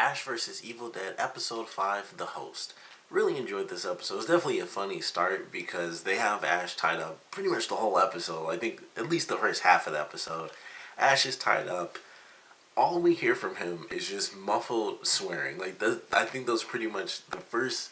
Ash vs. Evil Dead, Episode 5, The Host. Really enjoyed this episode. It's definitely a funny start because they have Ash tied up pretty much the whole episode. I think at least the first half of the episode. Ash is tied up. All we hear from him is just muffled swearing. I think those pretty much the first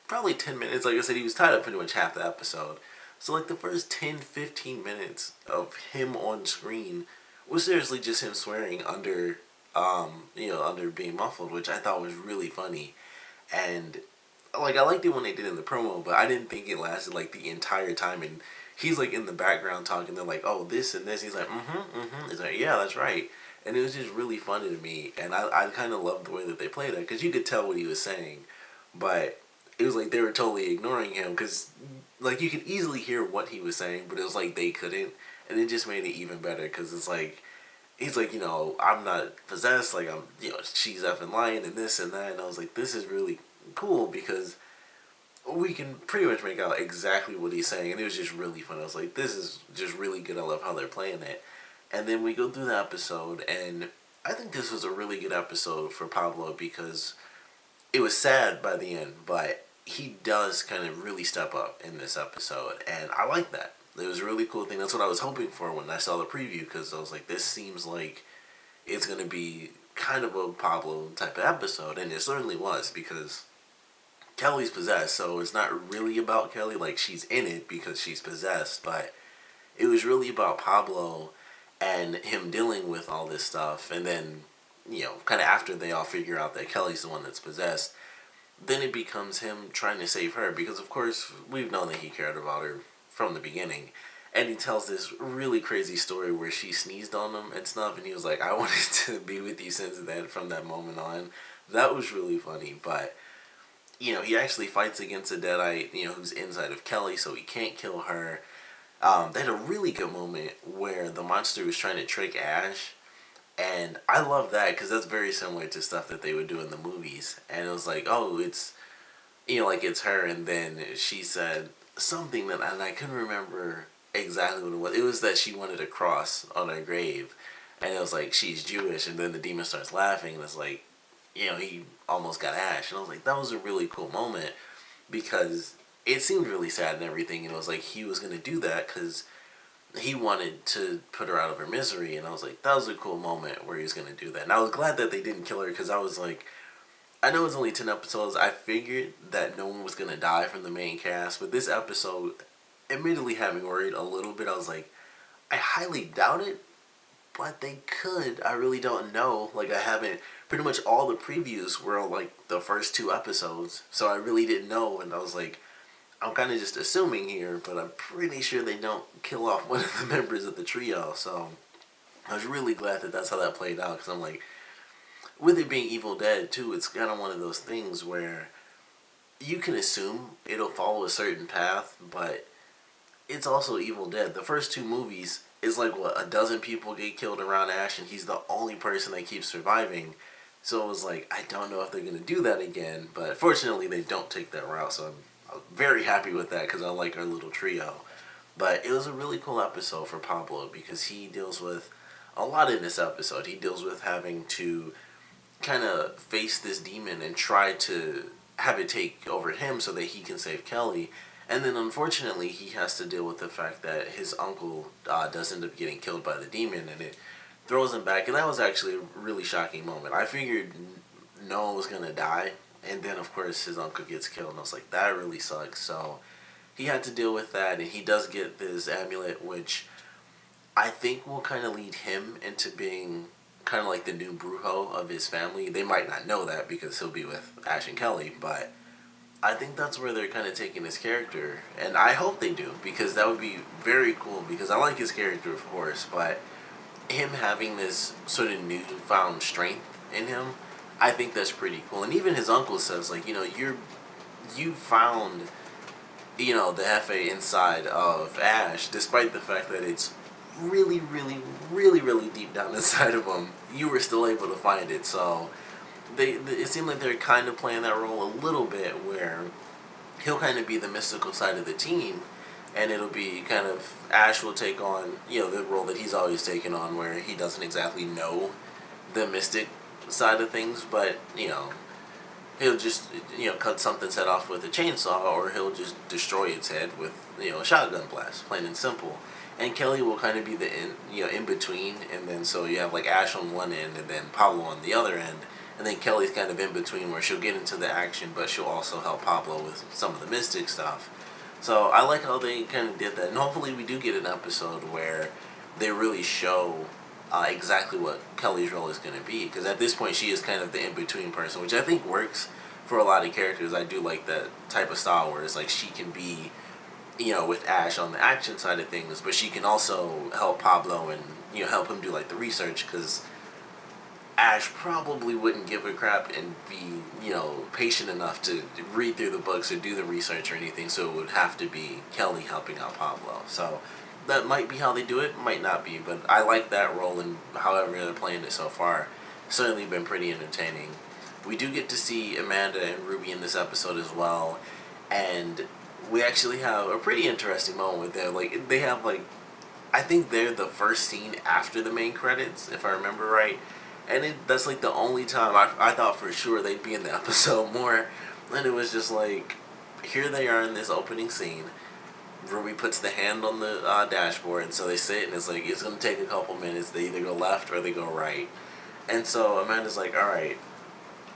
probably 10 minutes. Like I said, he was tied up pretty much half the episode. So the first 10-15 minutes of him on screen was seriously just him swearing under under being muffled, which I thought was really funny. And I liked it when they did it in the promo, but I didn't think it lasted the entire time. And he's in the background talking. They're like, "Oh, this and this." He's like, He's like, "Yeah, that's right." And it was just really funny to me, and I kind of loved the way that they played that because you could tell what he was saying, but it was they were totally ignoring him because you could easily hear what he was saying, but it was they couldn't, and it just made it even better because it's he's I'm not possessed, I'm, she's effing lying and this and that. And I was like, this is really cool because we can pretty much make out exactly what he's saying. And it was just really fun. I was like, this is just really good. I love how they're playing it. And then we go through the episode, and I think this was a really good episode for Pablo because it was sad by the end, but he does kind of really step up in this episode. And I like that. It was a really cool thing. That's what I was hoping for when I saw the preview, because I was like, this seems like it's going to be kind of a Pablo type of episode. And it certainly was, because Kelly's possessed, so it's not really about Kelly. She's in it because she's possessed, but it was really about Pablo and him dealing with all this stuff. And then, kind of after they all figure out that Kelly's the one that's possessed, then it becomes him trying to save her, because of course we've known that he cared about her from the beginning. And he tells this really crazy story where she sneezed on him and stuff, and he was like, "I wanted to be with you since then, from that moment on." That was really funny. But he actually fights against a Deadite, who's inside of Kelly, so he can't kill her. They had a really good moment where the monster was trying to trick Ash, and I love that because that's very similar to stuff that they would do in the movies. And it was like, oh, it's it's her, and then she said something that, and I couldn't remember exactly what it was. It was that she wanted a cross on her grave, and it was like, she's Jewish, and then the demon starts laughing, and it's like, he almost got Ash. And I was like, that was a really cool moment because it seemed really sad and everything, and it was like he was going to do that because he wanted to put her out of her misery. And I was like, that was a cool moment where he was going to do that. And I was glad that they didn't kill her, because I was like, I know it's only 10 episodes. I figured that no one was going to die from the main cast. But this episode admittedly had me worried a little bit. I was like, I highly doubt it, but they could. I really don't know. I haven't... Pretty much all the previews were the first 2 episodes. So I really didn't know. And I was like, I'm kind of just assuming here, but I'm pretty sure they don't kill off one of the members of the trio. So I was really glad that that's how that played out, because I'm like, with it being Evil Dead too, it's kind of one of those things where you can assume it'll follow a certain path, but it's also Evil Dead. The first 2 movies is a dozen people get killed around Ash, and he's the only person that keeps surviving. So it was like, I don't know if they're going to do that again, but fortunately they don't take that route, so I'm very happy with that because I like our little trio. But it was a really cool episode for Pablo because he deals with a lot in this episode. He deals with having to kind of face this demon and try to have it take over him so that he can save Kelly. And then unfortunately he has to deal with the fact that his uncle does end up getting killed by the demon, and it throws him back. And that was actually a really shocking moment. I figured no one was going to die, and then of course his uncle gets killed, and I was like, that really sucks. So he had to deal with that, and he does get this amulet, which I think will kind of lead him into being kind of the new Brujo of his family. They might not know that because he'll be with Ash and Kelly, but I think that's where they're kind of taking his character, and I hope they do, because that would be very cool, because I like his character, of course, but him having this sort of newfound strength in him, I think that's pretty cool. And even his uncle says, you found, the Hefe inside of Ash, despite the fact that it's really, really, really, really deep down inside of him, you were still able to find it. So it seemed like they're kind of playing that role a little bit, where he'll kind of be the mystical side of the team, and it'll be kind of, Ash will take on, the role that he's always taken on, where he doesn't exactly know the mystic side of things, but he'll just cut something's head off with a chainsaw, or he'll just destroy its head with a shotgun blast, plain and simple. And Kelly will kind of be the in between, and then so you have like Ash on one end, and then Pablo on the other end, and then Kelly's kind of in between where she'll get into the action, but she'll also help Pablo with some of the mystic stuff. So I like how they kind of did that, and hopefully we do get an episode where they really show exactly what Kelly's role is going to be, because at this point she is kind of the in-between person, which I think works for a lot of characters. I do like that type of style where it's like she can be, with Ash on the action side of things, but she can also help Pablo and, help him do like the research, because Ash probably wouldn't give a crap and be, patient enough to read through the books or do the research or anything, so it would have to be Kelly helping out Pablo. So that might be how they do it, might not be, but I like that role, and however they're playing it so far, certainly been pretty entertaining. We do get to see Amanda and Ruby in this episode as well, and we actually have a pretty interesting moment with them. Like, they have, like, I think they're the first scene after the main credits, if I remember right, and that's, like, the only time I thought for sure they'd be in the episode more, and it was just, like, here they are in this opening scene. Ruby puts the hand on the dashboard, and so they sit, and it's like, it's going to take a couple minutes. They either go left or they go right. And so Amanda's like, alright,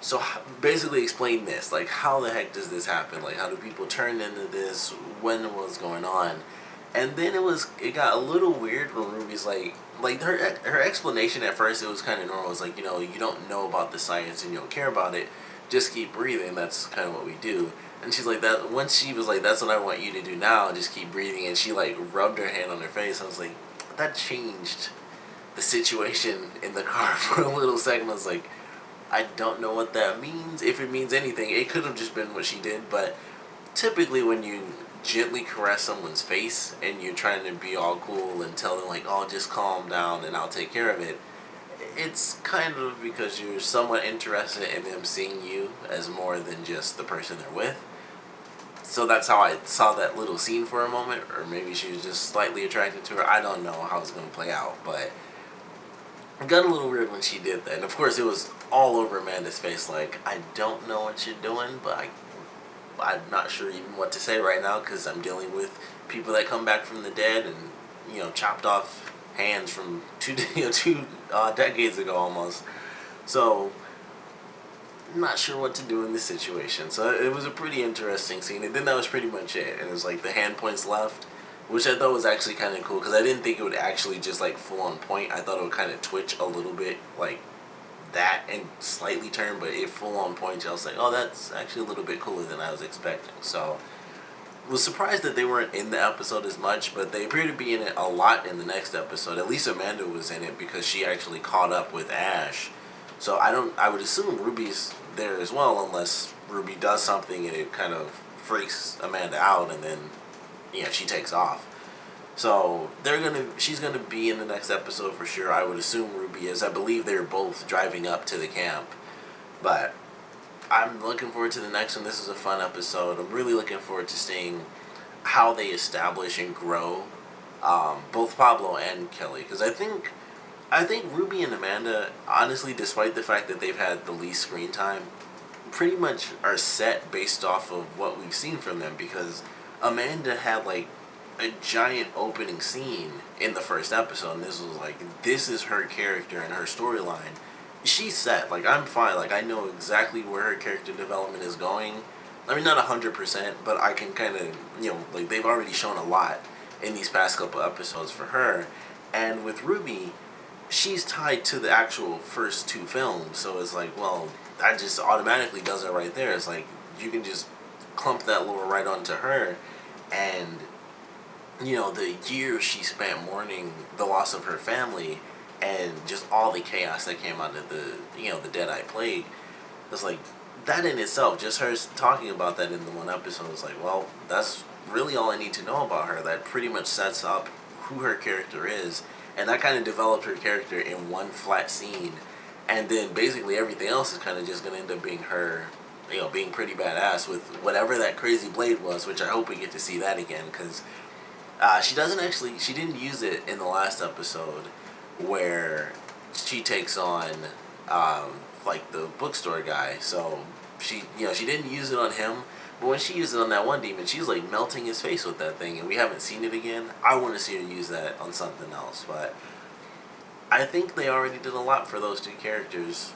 so basically explain this. Like, how the heck does this happen? Like, how do people turn into this? When was going on? And then it got a little weird when Ruby's like her explanation at first, it was kind of normal. It was like, you don't know about the science and you don't care about it. Just keep breathing. That's kind of what we do. And she's like that. Once she was like, that's what I want you to do now. Just keep breathing. And she like rubbed her hand on her face. I was like, that changed the situation in the car for a little second. I was like, I don't know what that means. If it means anything, it could have just been what she did. But typically when you gently caress someone's face and you're trying to be all cool and tell them like, oh, just calm down and I'll take care of it, it's kind of because you're somewhat interested in them seeing you as more than just the person they're with. So that's how I saw that little scene for a moment, or maybe she was just slightly attracted to her. I don't know how it's going to play out, but it got a little weird when she did that. And of course it was all over Amanda's face, like, I don't know what you're doing, but I'm not sure even what to say right now, because I'm dealing with people that come back from the dead and, chopped off hands from two decades ago almost. So I'm not sure what to do in this situation. So it was a pretty interesting scene, and then that was pretty much it. And it was like the hand points left, which I thought was actually kind of cool, because I didn't think it would actually just like full on point. I thought it would kind of twitch a little bit like that and slightly turn, but it full on point. I was like, oh, that's actually a little bit cooler than I was expecting. So was surprised that they weren't in the episode as much, but they appear to be in it a lot in the next episode. At least Amanda was in it because she actually caught up with Ash. So I would assume Ruby's there as well, unless Ruby does something and it kind of freaks Amanda out, and then she takes off. So she's gonna be in the next episode for sure. I would assume Ruby is. I believe they're both driving up to the camp, but I'm looking forward to the next one. This is a fun episode. I'm really looking forward to seeing how they establish and grow both Pablo and Kelly, because I think Ruby and Amanda, honestly, despite the fact that they've had the least screen time, pretty much are set based off of what we've seen from them, because Amanda had like a giant opening scene in the first episode, and this is her character and her storyline. She's set. Like, I'm fine. Like, I know exactly where her character development is going. I mean, not 100%, but I can kind of, like, they've already shown a lot in these past couple episodes for her. And with Ruby, she's tied to the actual first two films, so it's like, well, that just automatically does it right there. It's like, you can just clump that lore right onto her, and the years she spent mourning the loss of her family and just all the chaos that came out of the Deadeye Plague. It's like, that in itself, just her talking about that in the one episode was like, well, that's really all I need to know about her. That pretty much sets up who her character is, and that kind of developed her character in one flat scene, and then basically everything else is kind of just going to end up being her, being pretty badass with whatever that crazy blade was, which I hope we get to see that again, because she didn't use it in the last episode where she takes on like the bookstore guy. So she didn't use it on him, but when she used it on that one demon, she's like melting his face with that thing, and we haven't seen it again. I want to see her use that on something else, but I think they already did a lot for those two characters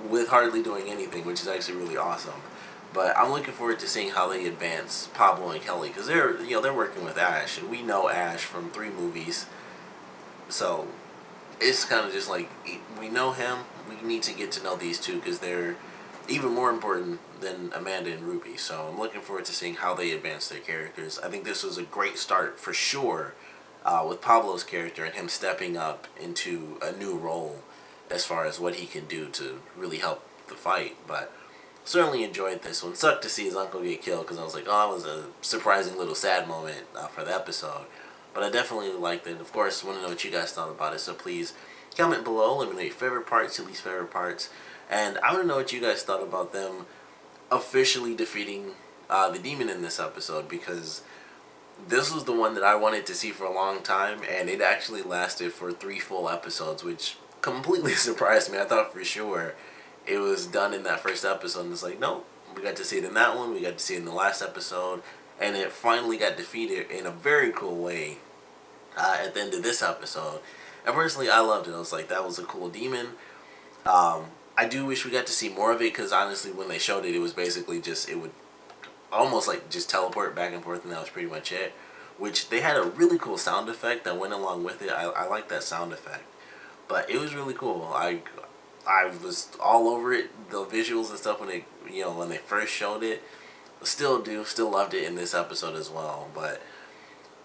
with hardly doing anything, which is actually really awesome. But I'm looking forward to seeing how they advance Pablo and Kelly, because they're working with Ash, and we know Ash from 3 movies, so it's kind of just like we know him. We need to get to know these two because they're even more important than Amanda and Ruby. So I'm looking forward to seeing how they advance their characters. I think this was a great start for sure with Pablo's character and him stepping up into a new role as far as what he can do to really help the fight. But certainly enjoyed this one. Sucked to see his uncle get killed because I was like, oh, that was a surprising little sad moment for the episode. But I definitely liked it. Of course, I want to know what you guys thought about it. So please comment below. Let me know your favorite parts, your least favorite parts. And I want to know what you guys thought about them officially defeating the demon in this episode, because this was the one that I wanted to see for a long time, and it actually lasted for 3 full episodes, which completely surprised me. I thought for sure it was done in that first episode, and it's like, nope, we got to see it in that one, we got to see it in the last episode, and it finally got defeated in a very cool way at the end of this episode. And personally, I loved it. I was like, that was a cool demon. I do wish we got to see more of it, because honestly, when they showed it, it was basically just, it would almost like just teleport back and forth, and that was pretty much it. Which they had a really cool sound effect that went along with it. I like that sound effect, but it was really cool. I was all over it. The visuals and stuff when they first showed it, still loved it in this episode as well. But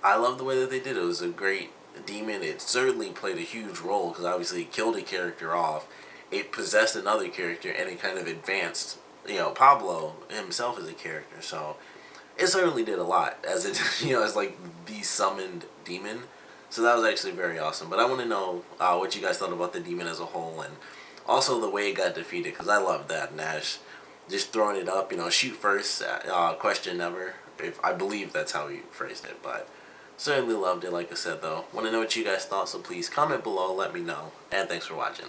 I love the way that they did it. It was a great demon. It certainly played a huge role because obviously it killed a character off. It possessed another character, and it kind of advanced, Pablo himself as a character. So it certainly did a lot as it, as like the summoned demon. So that was actually very awesome. But I want to know what you guys thought about the demon as a whole, and also the way it got defeated, because I loved that. Nash just throwing it up, shoot first, question never. If I believe that's how he phrased it, but certainly loved it. Like I said, though, want to know what you guys thought, so please comment below, let me know, and thanks for watching.